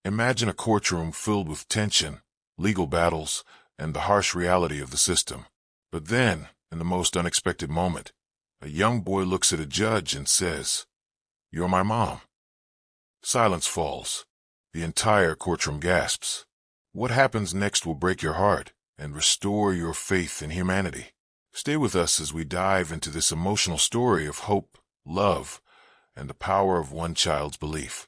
Imagine a courtroom filled with tension, legal battles, and the harsh reality of the system. But then, in the most unexpected moment, a young boy looks at a judge and says, "You're my mom." Silence falls. The entire courtroom gasps. What happens next will break your heart and restore your faith in humanity. Stay with us as we dive into this emotional story of hope, love, and the power of one child's belief.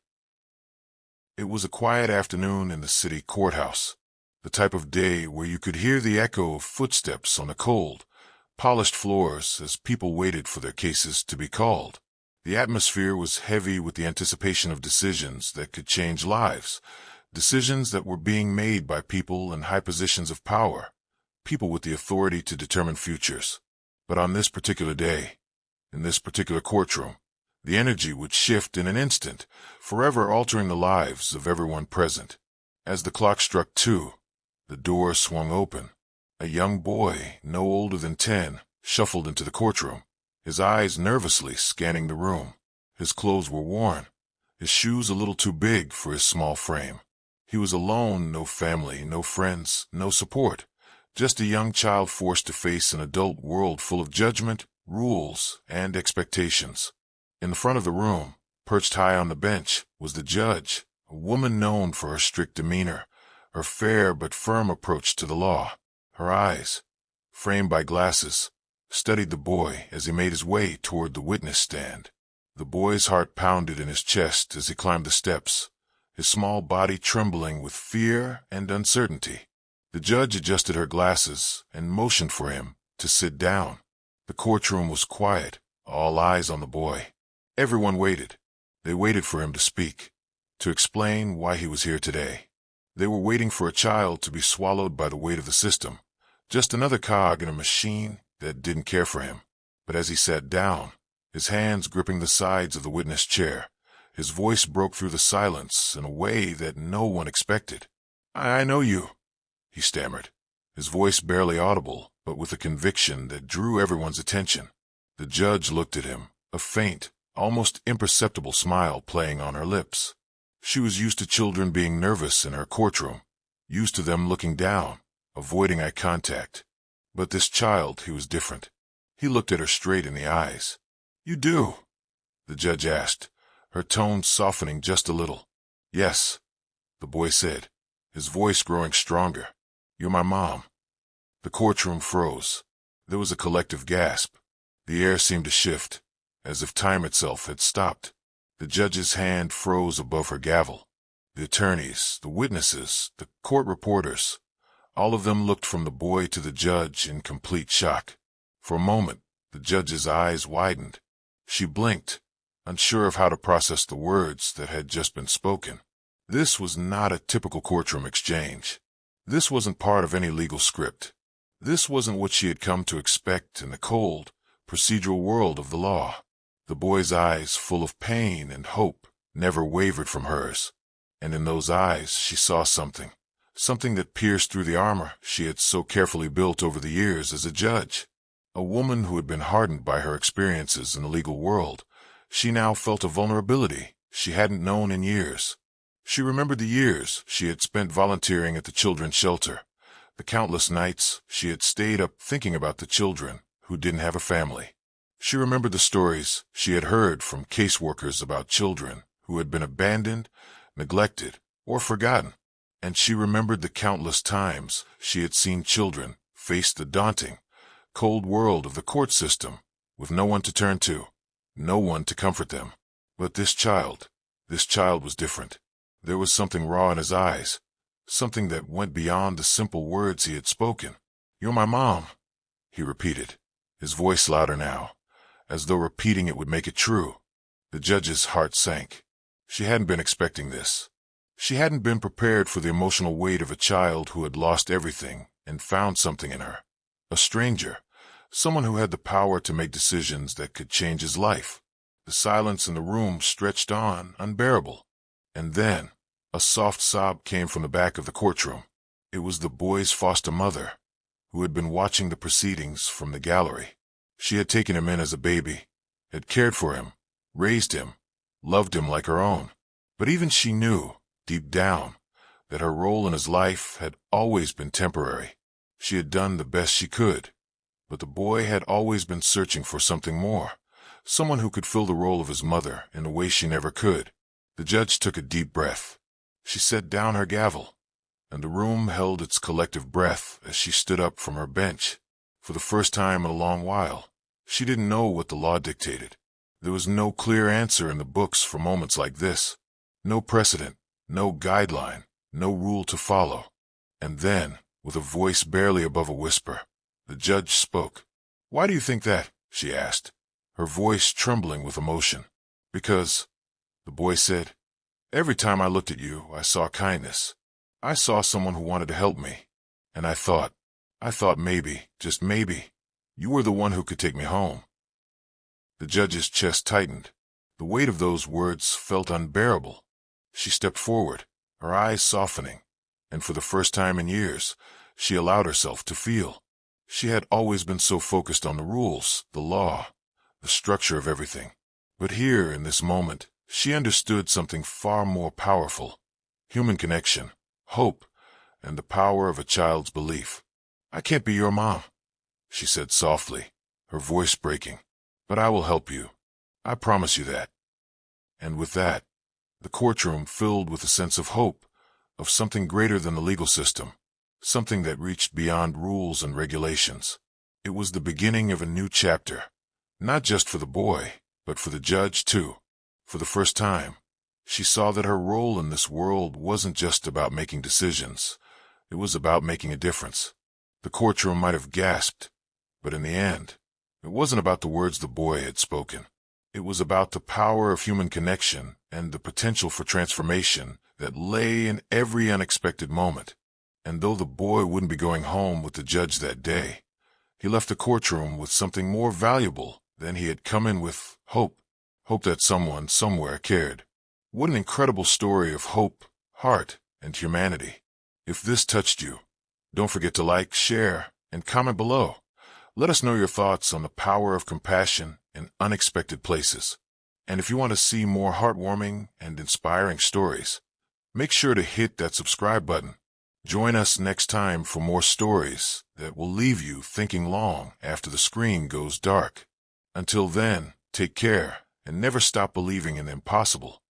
It was a quiet afternoon in the city courthouse, the type of day where you could hear the echo of footsteps on the cold, polished floors as people waited for their cases to be called. The atmosphere was heavy with the anticipation of decisions that could change lives, decisions that were being made by people in high positions of power, people with the authority to determine futures. But on this particular day, in this particular courtroom, the energy would shift in an instant, forever altering the lives of everyone present. As the clock struck 2, the door swung open. A young boy, no older than 10, shuffled into the courtroom, his eyes nervously scanning the room. His clothes were worn, his shoes a little too big for his small frame. He was alone, no family, no friends, no support, just a young child forced to face an adult world full of judgment, rules, and expectations. In the front of the room, perched high on the bench, was the judge, a woman known for her strict demeanor, her fair but firm approach to the law. Her eyes, framed by glasses, studied the boy as he made his way toward the witness stand. The boy's heart pounded in his chest as he climbed the steps, his small body trembling with fear and uncertainty. The judge adjusted her glasses and motioned for him to sit down. The courtroom was quiet, all eyes on the boy. Everyone waited. They waited for him to speak, to explain why he was here today. They were waiting for a child to be swallowed by the weight of the system, just another cog in a machine that didn't care for him. But as he sat down, his hands gripping the sides of the witness chair, his voice broke through the silence in a way that no one expected. I know you," he stammered, his voice barely audible, but with a conviction that drew everyone's attention. The judge looked at him, a faint, almost imperceptible smile playing on her lips. She was used to children being nervous in her courtroom, used to them looking down, avoiding eye contact. But this child, he was different. He looked at her straight in the eyes. "You do?" the judge asked, her tone softening just a little. "Yes," the boy said, his voice growing stronger. "You're my mom." The courtroom froze. There was a collective gasp. The air seemed to shift, as if time itself had stopped. The judge's hand froze above her gavel. The attorneys, the witnesses, the court reporters, all of them looked from the boy to the judge in complete shock. For a moment, the judge's eyes widened. She blinked, unsure of how to process the words that had just been spoken. This was not a typical courtroom exchange. This wasn't part of any legal script. This wasn't what she had come to expect in the cold, procedural world of the law. The boy's eyes, full of pain and hope, never wavered from hers. And in those eyes she saw something that pierced through the armor she had so carefully built over the years as a judge. A woman who had been hardened by her experiences in the legal world, she now felt a vulnerability she hadn't known in years. She remembered the years she had spent volunteering at the children's shelter, the countless nights she had stayed up thinking about the children who didn't have a family. She remembered the stories she had heard from caseworkers about children who had been abandoned, neglected, or forgotten. And she remembered the countless times she had seen children face the daunting, cold world of the court system with no one to turn to, no one to comfort them. But this child was different. There was something raw in his eyes, something that went beyond the simple words he had spoken. "You're my mom," he repeated, his voice louder now, as though repeating it would make it true. The judge's heart sank. She hadn't been expecting this. She hadn't been prepared for the emotional weight of a child who had lost everything and found something in her. A stranger, someone who had the power to make decisions that could change his life. The silence in the room stretched on, unbearable. And then, a soft sob came from the back of the courtroom. It was the boy's foster mother, who had been watching the proceedings from the gallery. She had taken him in as a baby, had cared for him, raised him, loved him like her own. But even she knew deep down, that her role in his life had always been temporary. She had done the best she could, but the boy had always been searching for something more, someone who could fill the role of his mother in a way she never could. The judge took a deep breath. She set down her gavel, and the room held its collective breath as she stood up from her bench. For the first time in a long while, she didn't know what the law dictated. There was no clear answer in the books for moments like this. No precedent, no guideline, no rule to follow. And then, with a voice barely above a whisper, the judge spoke. "Why do you think that?" she asked, her voice trembling with emotion. "Because," the boy said, "every time I looked at you, I saw kindness. I saw someone who wanted to help me. And I thought maybe, just maybe, you were the one who could take me home." The judge's chest tightened. The weight of those words felt unbearable. She stepped forward, her eyes softening, and for the first time in years, she allowed herself to feel. She had always been so focused on the rules, the law, the structure of everything. But here, in this moment, she understood something far more powerful: human connection, hope, and the power of a child's belief. "I can't be your mom," she said softly, her voice breaking, "but I will help you. I promise you that." And with that, the courtroom filled with a sense of hope, of something greater than the legal system, something that reached beyond rules and regulations. It was the beginning of a new chapter, not just for the boy, but for the judge too. For the first time, she saw that her role in this world wasn't just about making decisions. It was about making a difference. The courtroom might have gasped, but in the end, it wasn't about the words the boy had spoken. It was about the power of human connection and the potential for transformation that lay in every unexpected moment. And though the boy wouldn't be going home with the judge that day, he left the courtroom with something more valuable than he had come in with: hope. Hope that someone somewhere cared. What an incredible story of hope, heart, and humanity. If this touched you, don't forget to like, share, and comment below. Let us know your thoughts on the power of compassion in unexpected places. And if you want to see more heartwarming and inspiring stories, make sure to hit that subscribe button. Join us next time for more stories that will leave you thinking long after the screen goes dark. Until then, take care and never stop believing in the impossible.